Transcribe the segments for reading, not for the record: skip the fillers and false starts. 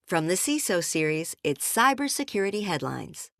From the CISO Series, it's cybersecurity headlines.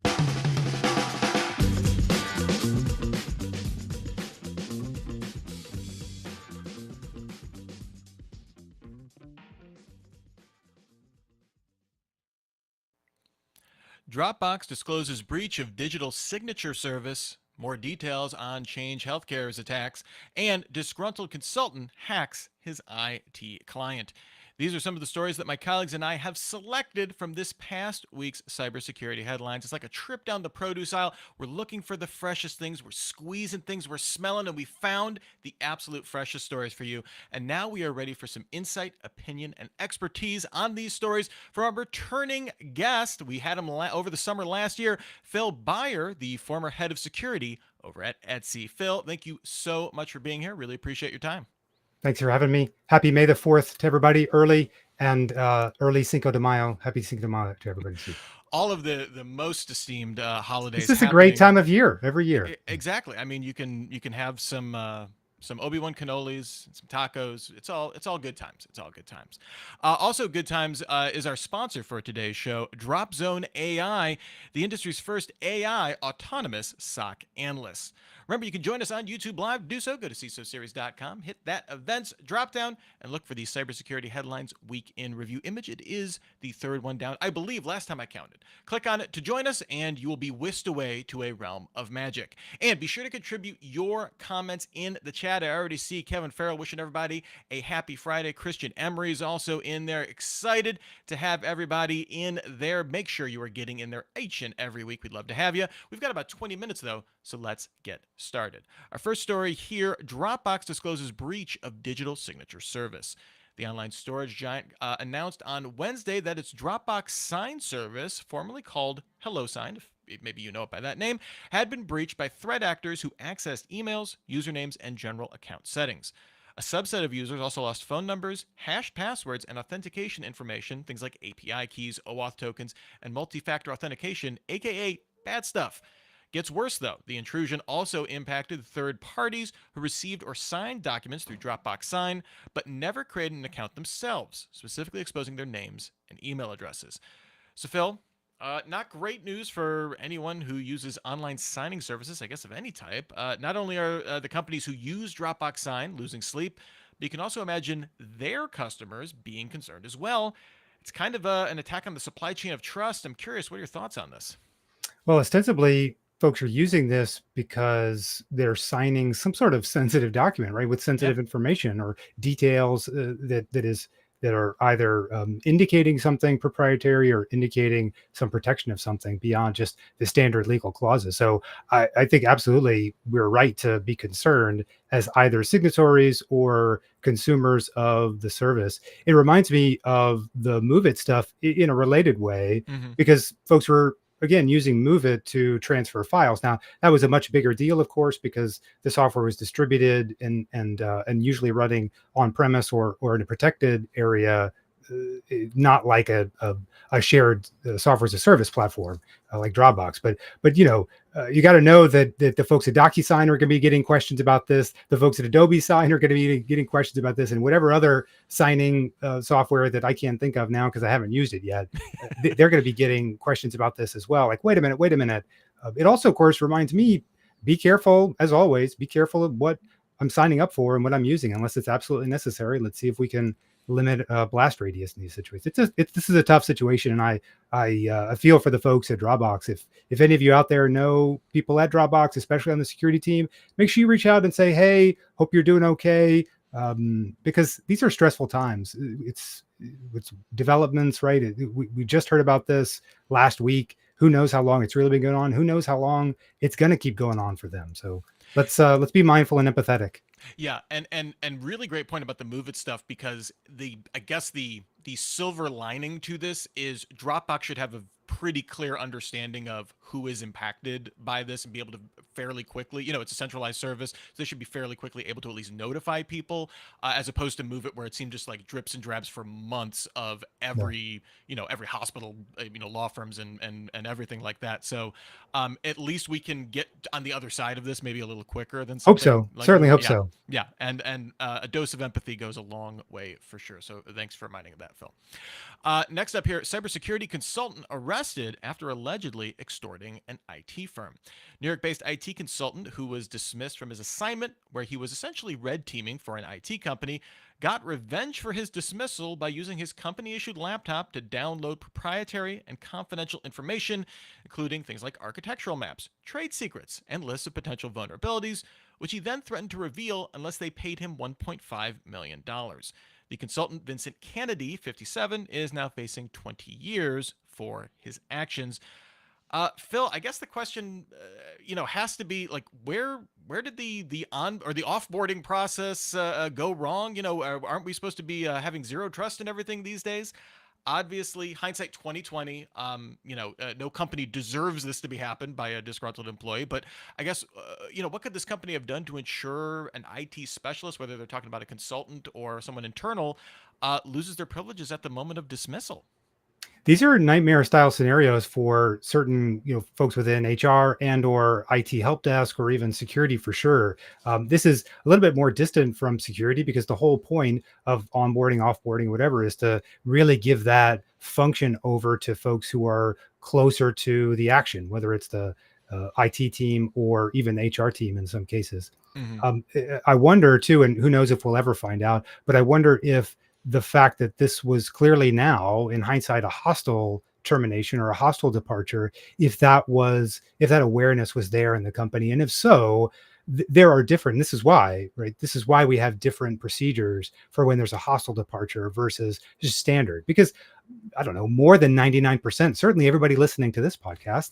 Dropbox discloses breach of digital signature service. More details on Change Healthcare's attacks. And disgruntled consultant hacks his IT client. These are some of the stories that my colleagues and I have selected from this past week's cybersecurity headlines. It's like a trip down the produce aisle. We're looking for the freshest things, we're squeezing things, we're smelling, and we found the absolute freshest stories for you. And now we are ready for some insight, opinion, and expertise on these stories from our returning guest. We had him over the summer last year, Phil Beyer, the former head of security over at Etsy. Phil, thank you so much for being here. Really appreciate your time. Thanks for having me. Happy May the 4th to everybody, early Cinco de Mayo. Happy Cinco de Mayo to everybody too. All of the most esteemed holidays. This is a great time of year every year. Exactly. I mean, you can have some Obi-Wan cannolis, some tacos. It's all good times. It's all good times. Also good times is our sponsor for today's show, DropZone AI, the industry's first AI autonomous SOC analyst. Remember, you can join us on YouTube Live. Do so. Go to CISOSeries.com, hit that events drop down, and look for the cybersecurity headlines week in review image. It is the third one down, I believe, last time I counted. Click on it to join us, and you will be whisked away to a realm of magic. And be sure to contribute your comments in the chat. I already see Kevin Farrell wishing everybody a happy Friday. Christian Emery is also in there. Excited to have everybody in there. Make sure you are getting in there each and every week. We'd love to have you. We've got about 20 minutes, though, so let's get started. Our first story here, Dropbox discloses breach of digital signature service. The online storage giant announced on Wednesday that its Dropbox Sign service, formerly called HelloSign, if maybe you know it by that name, had been breached by threat actors who accessed emails, usernames, and general account settings. A subset of users also lost phone numbers, hashed passwords, and authentication information, things like API keys, OAuth tokens, and multi-factor authentication, aka bad stuff. Gets worse, though. The intrusion also impacted third parties who received or signed documents through Dropbox Sign, but never created an account themselves, specifically exposing their names and email addresses. So, Phil, not great news for anyone who uses online signing services, I guess, of any type. Not only are the companies who use Dropbox Sign losing sleep, but you can also imagine their customers being concerned as well. It's kind of an attack on the supply chain of trust. I'm curious, what are your thoughts on this? Well, ostensibly, folks are using this because they're signing some sort of sensitive document, right, with sensitive information or details that are either indicating something proprietary or indicating some protection of something beyond just the standard legal clauses. So I think absolutely we're right to be concerned as either signatories or consumers of the service. It reminds me of the Move It stuff in a related way, because folks were again using Move It to transfer files. Now that was a much bigger deal, of course, because the software was distributed and usually running on premise or in a protected area, not like a shared software as a service platform like Dropbox. But you got to know that the folks at DocuSign are going to be getting questions about this. The folks at Adobe Sign are going to be getting questions about this, and whatever other signing software that I can't think of now because I haven't used it yet, they're going to be getting questions about this as well. Like, wait a minute. It also, of course, reminds me, be careful, as always, be careful of what I'm signing up for and what I'm using, unless it's absolutely necessary. Let's see if we can limit blast radius in these situations. This is a tough situation, and I feel for the folks at Dropbox. If any of you out there know people at Dropbox, especially on the security team, make sure you reach out and say, hey, hope you're doing okay, because these are stressful times. It's developments, right? We just heard about this last week. Who knows how long it's really been going on? Who knows how long it's going to keep going on for them? So let's be mindful and empathetic. Yeah, and really great point about the Move It stuff, because I guess the silver lining to this is Dropbox should have a pretty clear understanding of who is impacted by this and be able to fairly quickly, it's a centralized service, so they should be fairly quickly able to at least notify people, as opposed to move it where it seemed just like drips and drabs for months of Yeah. every hospital, law firms and everything like that. So at least we can get on the other side of this maybe a little quicker than Hope something so. like Certainly hope yeah. so. Yeah, and a dose of empathy goes a long way for sure. So thanks for reminding of that, Phil. Next up here, cybersecurity consultant arrested after allegedly extorting an IT firm. New York-based IT consultant who was dismissed from his assignment, where he was essentially red teaming for an IT company, got revenge for his dismissal by using his company-issued laptop to download proprietary and confidential information, including things like architectural maps, trade secrets, and lists of potential vulnerabilities, which he then threatened to reveal unless they paid him $1.5 million. The consultant, Vincent Kennedy, 57, is now facing 20 years for his actions. Phil, I guess the question, has to be like, where did the on or the offboarding process go wrong? Aren't we supposed to be having zero trust in everything these days? Obviously, hindsight 2020, no company deserves this to be happened by a disgruntled employee. But I guess, what could this company have done to ensure an IT specialist, whether they're talking about a consultant or someone internal, loses their privileges at the moment of dismissal? These are nightmare style scenarios for certain, folks within HR and or IT help desk or even security for sure. This is a little bit more distant from security because the whole point of onboarding, offboarding, whatever, is to really give that function over to folks who are closer to the action, whether it's the IT team or even the HR team in some cases. Mm-hmm. I wonder too, and who knows if we'll ever find out, but I wonder if the fact that this was clearly now in hindsight a hostile termination or a hostile departure, if that awareness was there in the company, and if so, there are different, this is why, right, this is why we have different procedures for when there's a hostile departure versus just standard, because I don't know, more than 99%, certainly everybody listening to this podcast,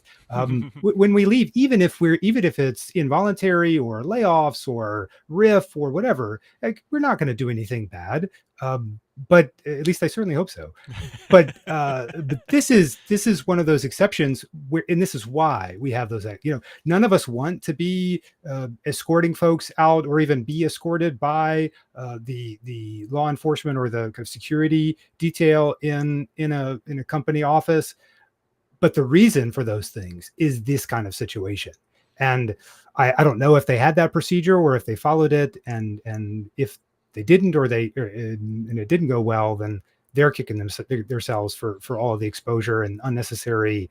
when we leave, even if it's involuntary or layoffs or riff or whatever, like, we're not going to do anything bad. But at least I certainly hope so. But this is one of those exceptions where, and this is why we have those. None of us want to be escorting folks out or even be escorted by the law enforcement or the kind of security detail in a company office. But the reason for those things is this kind of situation. And I don't know if they had that procedure or if they followed it, and if they didn't, and it didn't go well, then they're kicking themselves for all of the exposure and unnecessary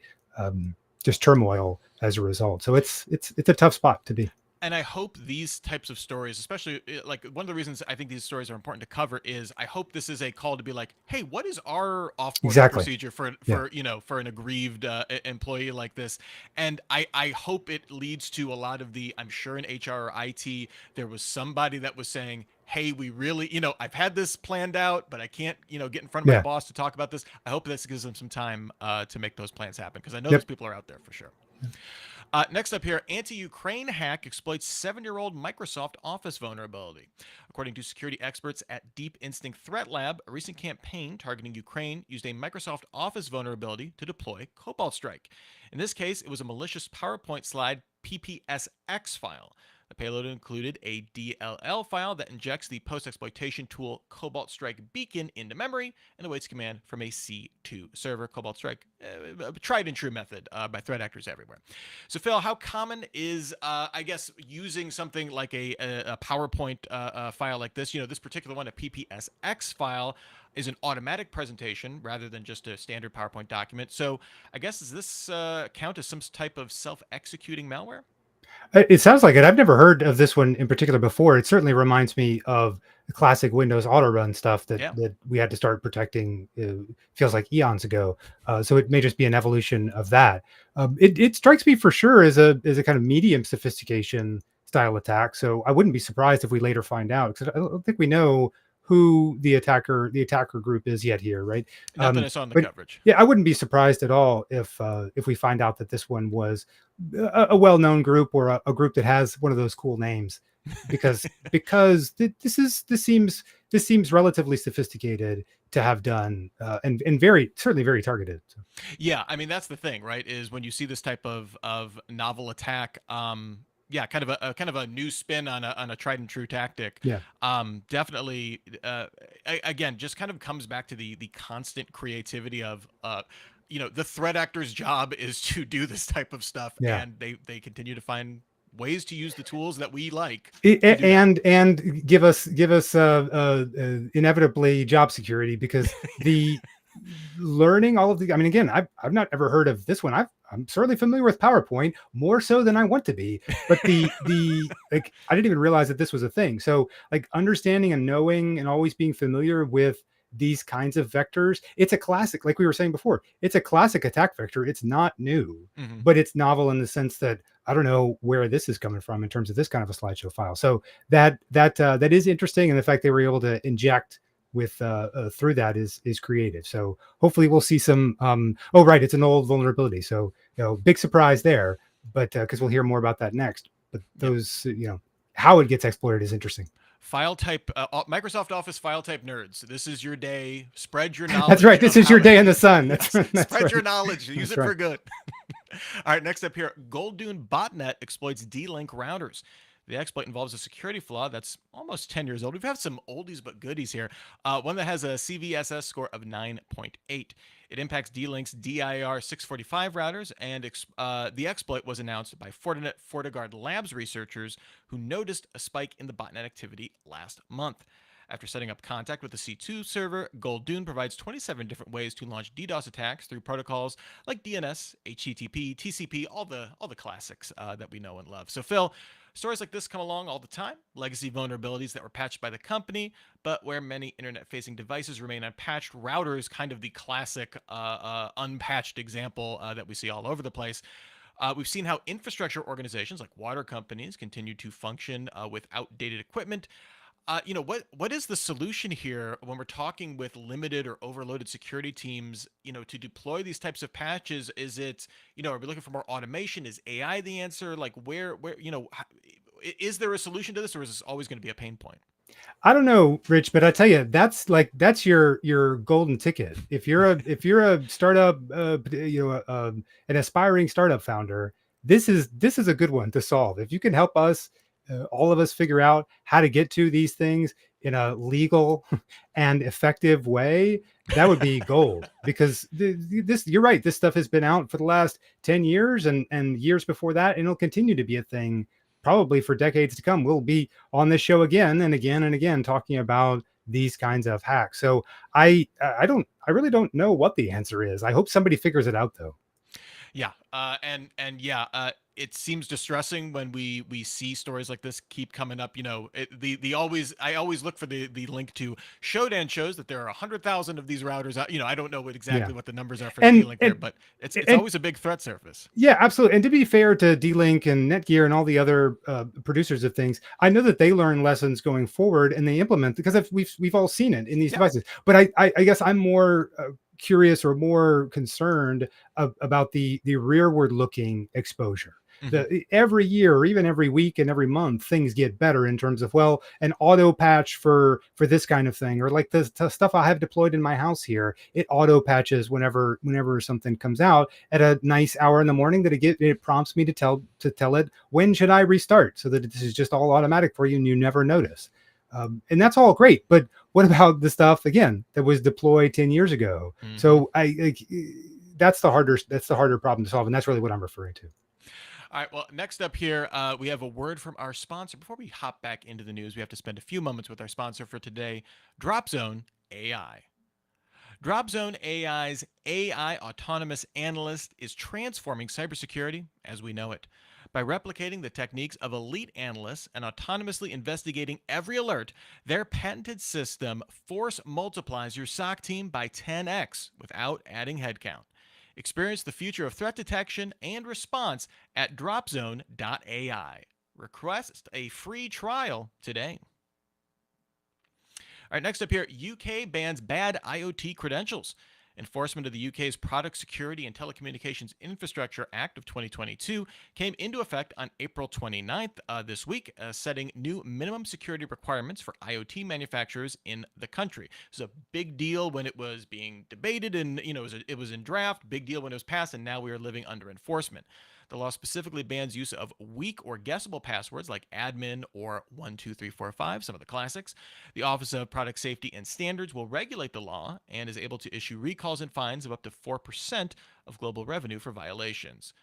just turmoil as a result. So it's a tough spot to be. And I hope these types of stories, especially like one of the reasons I think these stories are important to cover is I hope this is a call to be like, hey, what is our offboarding Exactly. procedure for for an aggrieved employee like this? And I hope it leads to a lot of I'm sure in HR or IT there was somebody that was saying, hey, we really, I've had this planned out, but I can't, get in front of my Yeah. boss to talk about this. I hope this gives them some time to make those plans happen, because I know Yep. those people are out there for sure. Next up here, anti-Ukraine hack exploits 7-year-old Microsoft Office vulnerability. According to security experts at Deep Instinct Threat Lab, a recent campaign targeting Ukraine used a Microsoft Office vulnerability to deploy Cobalt Strike. In this case, it was a malicious PowerPoint slide PPSX file. The payload included a DLL file that injects the post-exploitation tool Cobalt Strike Beacon into memory and awaits command from a C2 server. Cobalt Strike, a tried and true method by threat actors everywhere. So, Phil, how common is, I guess, using something like a PowerPoint file like this? This particular one, a PPSX file, is an automatic presentation rather than just a standard PowerPoint document. So, I guess, does this count as some type of self-executing malware? It sounds like it. I've never heard of this one in particular before. It certainly reminds me of the classic Windows auto run stuff that we had to start protecting. Feels like eons ago. So it may just be an evolution of that. It strikes me for sure as a kind of medium sophistication style attack. So I wouldn't be surprised if we later find out, because I don't think we know who the attacker group is yet here, right? Not that I saw in the coverage. Yeah, I wouldn't be surprised at all if we find out that this one was a well-known group or a group that has one of those cool names, because this seems this seems relatively sophisticated to have done, and certainly very targeted. So. Yeah, I mean that's the thing, right? Is when you see this type of novel attack, yeah, kind of a new spin on a tried and true tactic. Yeah. Definitely, again, just kind of comes back to the constant creativity of the threat actor's job is to do this type of stuff, Yeah. and they continue to find ways to use the tools that we like to do that. And give us inevitably job security, because the learning all of the, I mean, again, I've not ever heard of this one. I'm certainly familiar with PowerPoint, more so than I want to be, but the like, I didn't even realize that this was a thing. So like understanding and knowing and always being familiar with these kinds of vectors, it's a classic, like we were saying before, it's a classic attack vector. It's not new, Mhm. but it's novel in the sense that I don't know where this is coming from in terms of this kind of a slideshow file. So that is interesting, and the fact they were able to inject with through that is creative. So hopefully we'll see some. Oh, right, it's an old vulnerability, so big surprise there. But because we'll hear more about that next. But Yep. those, how it gets exploited is interesting. File type, Microsoft Office file type nerds. This is your day. Spread your That's knowledge right. This of is how your to day in the sun. That's yes, right. That's spread your right. knowledge. Use That's it right. for good. All right, next up here, Gold Dune botnet exploits D-Link routers. The exploit involves a security flaw that's almost 10 years old. We've had some oldies but goodies here. One that has a CVSS score of 9.8. It impacts D-Link's DIR 645 routers, and the exploit was announced by Fortinet FortiGuard Labs researchers who noticed a spike in the botnet activity last month. After setting up contact with the C2 server, Gold Dune provides 27 different ways to launch DDoS attacks through protocols like DNS, HTTP, TCP, all the classics that we know and love. So, Phil, stories like this come along all the time. Legacy vulnerabilities that were patched by the company, but where many internet-facing devices remain unpatched. Router is kind of the classic unpatched example that we see all over the place. We've seen how infrastructure organizations like water companies continue to function with outdated equipment. What is the solution here when we're talking with limited or overloaded security teams, to deploy these types of patches? Is it, are we looking for more automation? Is AI the answer? Like where, is there a solution to this, or is this always going to be a pain point? I don't know, Rich, but I tell you, that's your golden ticket. If you're a startup, an aspiring startup founder, this is a good one to solve. If you can help us, all of us, figure out how to get to these things in a legal and effective way, that would be gold. Because this, you're right, this stuff has been out for the last 10 years and years before that, and it'll continue to be a thing probably for decades to come. We'll be on this show again and again and again talking about these kinds of hacks. So I really don't know what the answer is. I hope somebody figures it out though. Yeah, and yeah, it seems distressing when we see stories like this keep coming up. The always I always look for the link to Shodan shows that there are 100,000 of these routers out. I don't know Yeah. exactly what the numbers are for the And D-Link there, and but it's and always a big threat surface. yeah, absolutely. And to be fair to D-Link and Netgear and all the other producers of things, I know that they learn lessons going forward and they implement, because we've all seen it in these Yeah. devices. But I guess I'm more curious or more concerned about the rearward looking exposure. Hmm. Every year, or even every week and every month, things get better in terms of, well, an auto patch for this kind of thing, or like the stuff I have deployed in my house here, it auto patches whenever something comes out at a nice hour in the morning, that it prompts me to tell it when should I restart, so that this is just all automatic for you and you never notice. And that's all great, but what about the stuff again that was deployed 10 years ago? Hmm. So that's the harder problem to solve, and that's really what I'm referring to. All right. Well, next up here, we have a word from our sponsor. Before we hop back into the news, we have to spend a few moments with our sponsor for today, DropZone AI. DropZone AI's AI autonomous analyst is transforming cybersecurity as we know it. By replicating the techniques of elite analysts and autonomously investigating every alert, their patented system force multiplies your SOC team by 10x without adding headcount. Experience the future of threat detection and response at dropzone.ai. Request a free trial today. All right, next up here, UK bans bad IoT credentials. Enforcement of the UK's Product Security and Telecommunications Infrastructure Act of 2022 came into effect on April 29th this week, setting new minimum security requirements for IoT manufacturers in the country. It was a big deal when it was being debated, and it was in draft. Big deal when it was passed, and now we are living under enforcement. The law specifically bans use of weak or guessable passwords like admin or 12345, some of the classics. The Office of Product Safety and Standards will regulate the law and is able to issue recalls and fines of up to 4% of global revenue for violations.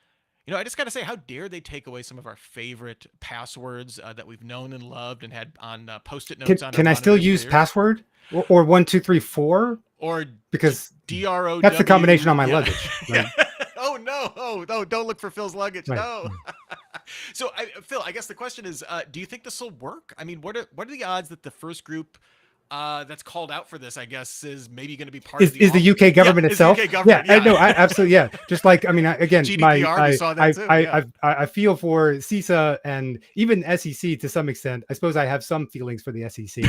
I just got to say, how dare they take away some of our favorite passwords that we've known and loved and had on Post-it notes on our Can I still monitors for use years? password or 1234? Or Because DROW. that's the combination on my yeah. luggage. Right? Oh no! Oh no! Don't look for Phil's luggage. Right. No. So, Phil, I guess the question is, do you think this will work? I mean, what are the odds that the first group that's called out for this, I guess, is maybe going to be part of Is the UK government itself? Is the UK government, yeah. No, I absolutely, yeah. Just like, I mean, again, GDPR, we saw that too. I feel for CISA and even SEC to some extent. I suppose I have some feelings for the SEC,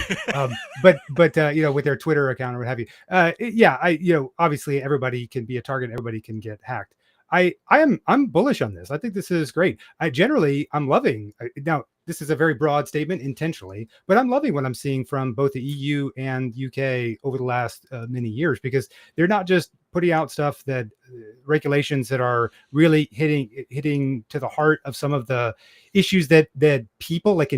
but with their Twitter account or what have you. Obviously everybody can be a target. Everybody can get hacked. I'm bullish on this. I think this is great. I'm loving now. This is a very broad statement intentionally, but I'm loving what I'm seeing from both the EU and UK over the last many years, because they're not just putting out stuff that regulations that are really hitting to the heart of some of the issues that people like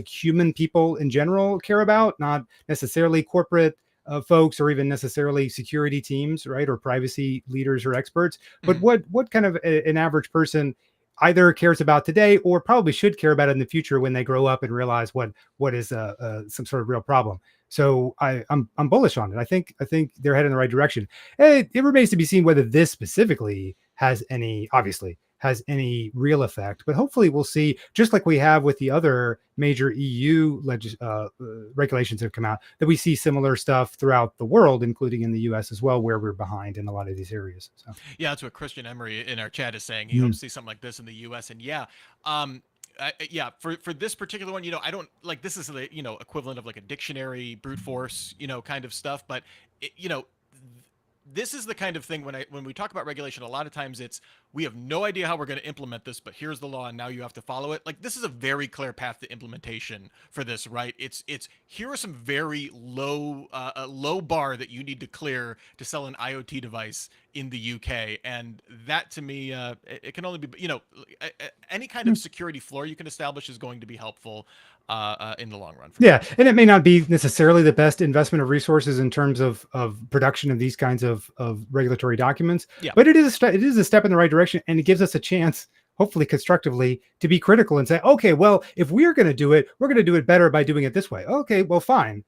human people in general care about, not necessarily corporate folks or even necessarily security teams, right, or privacy leaders or experts, but what kind of an average person either cares about today or probably should care about it in the future when they grow up and realize what is some sort of real problem. So I'm bullish on it. I think they're heading in the right direction. It remains to be seen whether this specifically has any real effect, but hopefully we'll see, just like we have with the other major EU regulations that have come out, that we see similar stuff throughout the world, including in the US as well, where we're behind in a lot of these areas. So. Yeah, that's what Christian Emery in our chat is saying. He hopes to see something like this in the US. And for this particular one, I don't like, this is the equivalent of like a dictionary brute force kind of stuff, but this is the kind of thing when we talk about regulation, a lot of times we have no idea how we're going to implement this, but here's the law and now you have to follow it. Like, this is a very clear path to implementation for this, right? It's here are some very low bar that you need to clear to sell an IoT device in the UK, and that to me, it can only be any kind of security floor you can establish is going to be helpful in the long run. Yeah, and it may not be necessarily the best investment of resources in terms of production of these kinds of regulatory documents. Yeah. But it is a step in the right direction, and it gives us a chance, hopefully constructively, to be critical and say, okay, well, if we're going to do it, we're going to do it better by doing it this way. Okay, well, fine.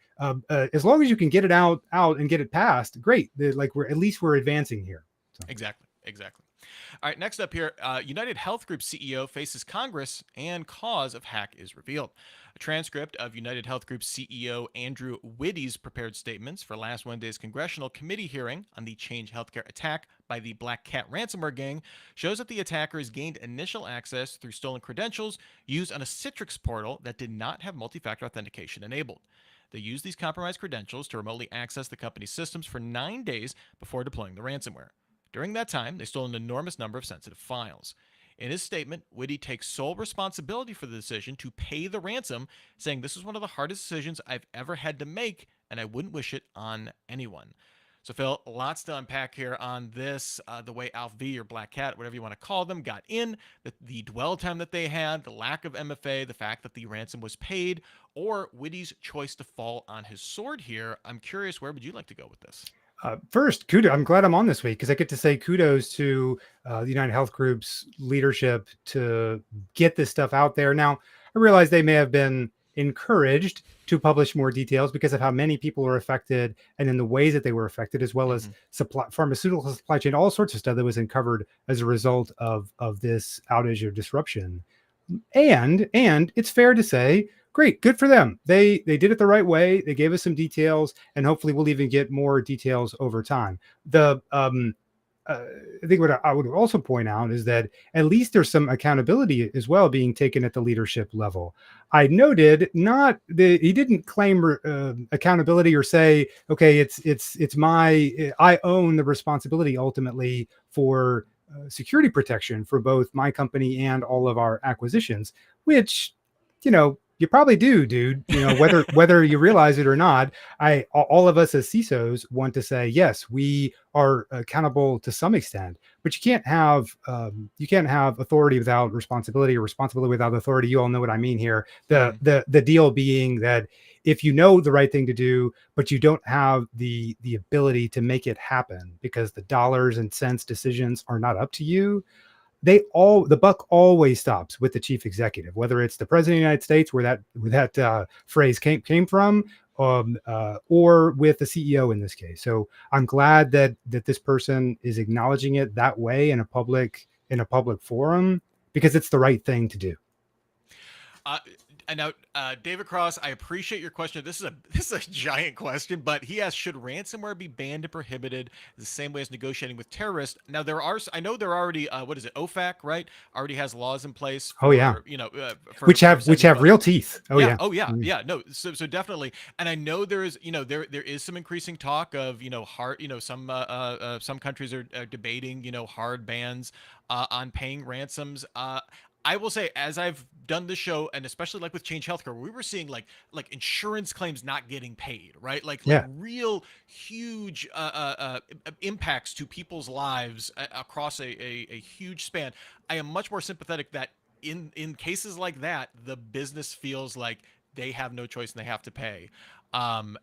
As long as you can get it out and get it passed, great. We're advancing here. So. Exactly. All right, next up here, United Health Group CEO faces Congress and cause of hack is revealed. A transcript of United Health Group CEO Andrew Whitty's prepared statements for last Wednesday's congressional committee hearing on the Change Healthcare attack by the Black Cat ransomware gang shows that the attackers gained initial access through stolen credentials used on a Citrix portal that did not have multi-factor authentication enabled. They used these compromised credentials to remotely access the company's systems for 9 days before deploying the ransomware. During that time, they stole an enormous number of sensitive files. In his statement, Whitty takes sole responsibility for the decision to pay the ransom, saying this is one of the hardest decisions I've ever had to make, and I wouldn't wish it on anyone. So, Phil, lots to unpack here on this, the way Alf V or Black Cat, whatever you want to call them, got in, the dwell time that they had, the lack of MFA, the fact that the ransom was paid, or Whitty's choice to fall on his sword here. I'm curious, where would you like to go with this? First, kudos. I'm glad I'm on this week because I get to say kudos to the United Health Group's leadership to get this stuff out there. Now, I realize they may have been encouraged to publish more details because of how many people are affected and in the ways that they were affected, as well as pharmaceutical supply chain, all sorts of stuff that was uncovered as a result of this outage or disruption. And it's fair to say, great, good for them. They did it the right way. They gave us some details, and hopefully we'll even get more details over time. I think what I would also point out is that at least there's some accountability as well being taken at the leadership level. I noted not the he didn't claim accountability or say, okay, it's my I own the responsibility ultimately for security protection for both my company and all of our acquisitions, which you probably do, dude. Whether you realize it or not, all of us as CISOs want to say yes, we are accountable to some extent, but you can't have authority without responsibility or responsibility without authority. You all know what I mean here. The deal being that if you know the right thing to do, but you don't have the ability to make it happen because the dollars and cents decisions are not up to you, the buck always stops with the chief executive, whether it's the president of the United States, where that phrase came from, or with the CEO in this case. So I'm glad that this person is acknowledging it that way in a public forum, because it's the right thing to do. Uh, and now, David Cross, I appreciate your question. This is a giant question, but he asks, should ransomware be banned and prohibited the same way as negotiating with terrorists? Now, I know there are already, what is it, OFAC, right? Already has laws in place Oh yeah, for, which for have sending real folks. teeth. Oh Yeah. yeah. Oh yeah. Mm. Yeah. No. So definitely. And I know there is, there is some increasing talk of, hard, some countries are debating, hard bans on paying ransoms. I will say, as I've done the show, and especially like with Change Healthcare, we were seeing like insurance claims not getting paid, right? Like Yeah. real huge impacts to people's lives across a huge span. I am much more sympathetic that in cases like that, the business feels like they have no choice and they have to pay. Phil,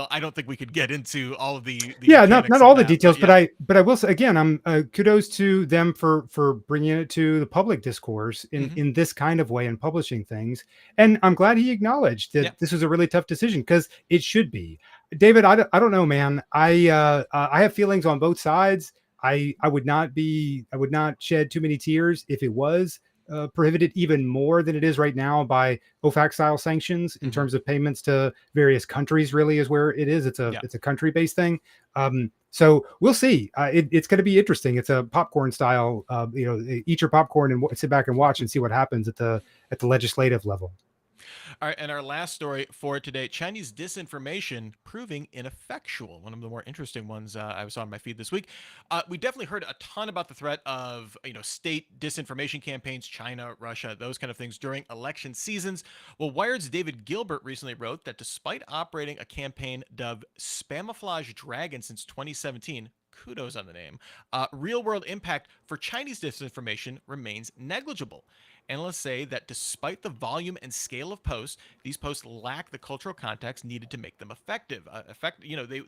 I don't think we could get into all of the Yeah, not mechanics of all the that, but details, but yeah. I will say again, I'm kudos to them for bringing it to the public discourse Hmm. in this kind of way and publishing things. And I'm glad he acknowledged Yeah. that this was a really tough decision, because it should be. David, I don't know, man. I have feelings on both sides. I would not shed too many tears if it was prohibited even more than it is right now by OFAC style sanctions in Hmm. terms of payments to various countries. Really, is where it is. Yeah. It's a country based thing. So we'll see. It's going to be interesting. It's a popcorn style. Eat your popcorn and sit back and watch and see what happens at the legislative level. All right, and our last story for today: Chinese disinformation proving ineffectual. One of the more interesting ones I saw on my feed this week. We definitely heard a ton about the threat of state disinformation campaigns, China, Russia, those kind of things during election seasons. Well, Wired's David Gilbert recently wrote that despite operating a campaign dubbed "Spamiflage Dragon" since 2017. Kudos on the name. Real world impact for Chinese disinformation remains negligible. Analysts say that despite the volume and scale of posts, these posts lack the cultural context needed to make them effective.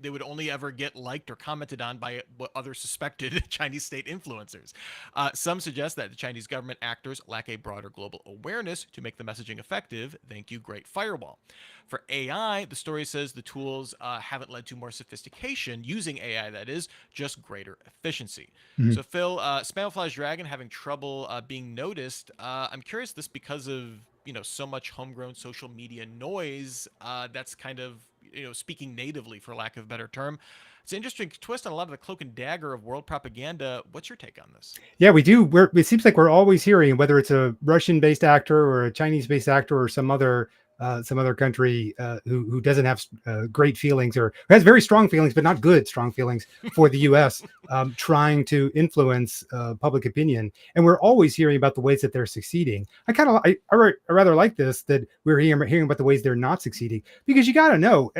They would only ever get liked or commented on by what others suspected Chinese state influencers. Some suggest that the Chinese government actors lack a broader global awareness to make the messaging effective. Thank you, Great Firewall. For AI, the story says the tools haven't led to more sophistication using AI, that is, just greater efficiency. Mhm. So, Phil, Spamflash Dragon having trouble being noticed. I'm curious this because of so much homegrown social media noise that's kind of speaking natively, for lack of a better term. It's an interesting twist on a lot of the cloak and dagger of world propaganda. What's your take on this? Yeah, we do. It seems like we're always hearing, whether it's a Russian-based actor or a Chinese-based actor or some other country who doesn't have great feelings, or has very strong feelings but not good strong feelings for the U.S. Trying to influence public opinion, and we're always hearing about the ways that they're succeeding. I rather like this, that we're hearing about the ways they're not succeeding, because you got to know,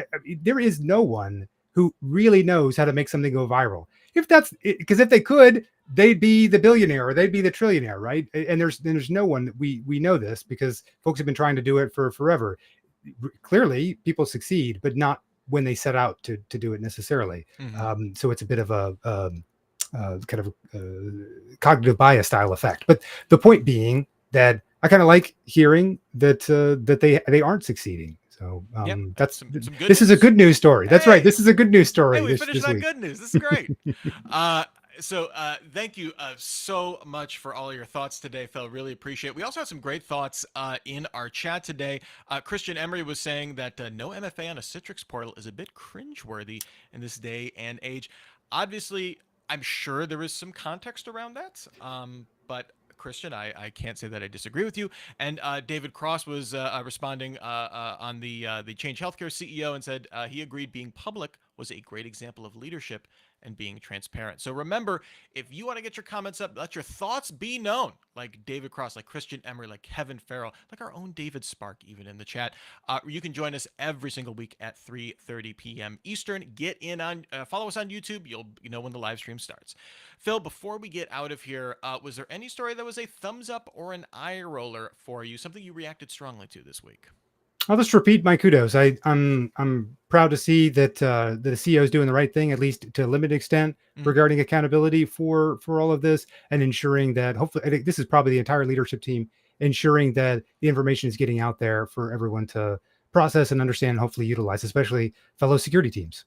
there is no one who really knows how to make something go viral. If that's because if they could, they'd be the billionaire or they'd be the trillionaire, right? And there's no one that we know this, because folks have been trying to do it for forever. Clearly, people succeed, but not when they set out to do it necessarily. Mm-hmm. So it's a bit of a kind of cognitive bias style effect. But the point being that I kind of like hearing that they aren't succeeding. So Yep, that's some good this is a news. good news story. That's right. Hey, This is a good news hey, story we finished this on week. good news. This is great. Thank you so much for all your thoughts today, Phil. Really appreciate it. We also have some great thoughts in our chat today. Christian Emery was saying that no MFA on a Citrix portal is a bit cringeworthy in this day and age. Obviously, I'm sure there is some context around that, but Christian, I can't say that I disagree with you. And David Cross was responding on the Change Healthcare CEO and said he agreed being public was a great example of leadership and being transparent. So remember, if you want to get your comments up, let your thoughts be known, like David Cross, like Christian Emery, like Kevin Farrell, like our own David Spark, even in the chat. You can join us every single week at 3:30 p.m. Eastern. Get in on, follow us on YouTube. You'll know when the live stream starts. Phil, before we get out of here, was there any story that was a thumbs up or an eye roller for you? Something you reacted strongly to this week? I'll just repeat my kudos. I'm proud to see that the CEO is doing the right thing, at least to a limited extent, regarding accountability for all of this, and ensuring that hopefully, I think this is probably the entire leadership team, ensuring that the information is getting out there for everyone to process and understand, and hopefully utilize, especially fellow security teams.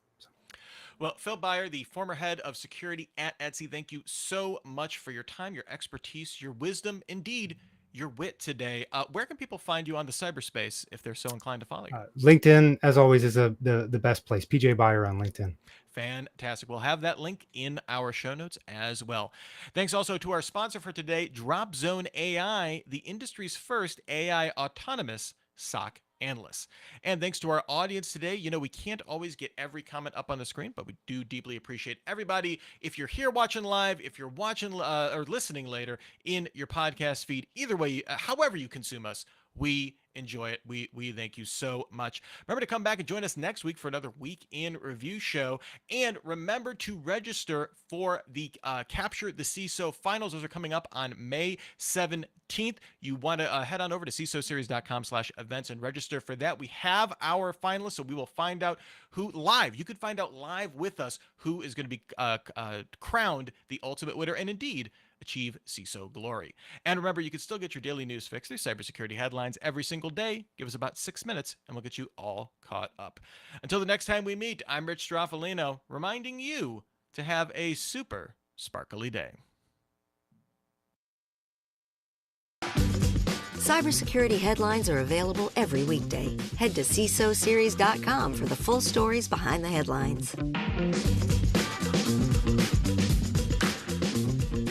Well, Phil Beyer, the former head of security at Etsy, thank you so much for your time, your expertise, your wisdom, indeed, your wit today. Where can people find you on the cyberspace if they're so inclined to follow you? LinkedIn, as always, is the best place. PJ Beyer on LinkedIn. Fantastic. We'll have that link in our show notes as well. Thanks also to our sponsor for today, DropZone AI, the industry's first AI autonomous SOC analysts. And thanks to our audience today. We can't always get every comment up on the screen, but we do deeply appreciate everybody. If you're here watching live, if you're watching or listening later in your podcast feed, either way, however you consume us, we enjoy it. We thank you so much. Remember to come back and join us next week for another Week in Review show. And remember to register for the Capture the CISO finals. Those are coming up on May 17th. You want to head on over to CISOseries.com/events and register for that. We have our finalists, so we will find out who live. You could find out live with us who is going to be crowned the ultimate winner, and indeed achieve CISO glory. And remember, you can still get your daily news fix through cybersecurity headlines every single day. Give us about 6 minutes and we'll get you all caught up. Until the next time we meet, I'm Rich Stroffolino, reminding you to have a super sparkly day. Cybersecurity headlines are available every weekday. Head to CISOSeries.com for the full stories behind the headlines.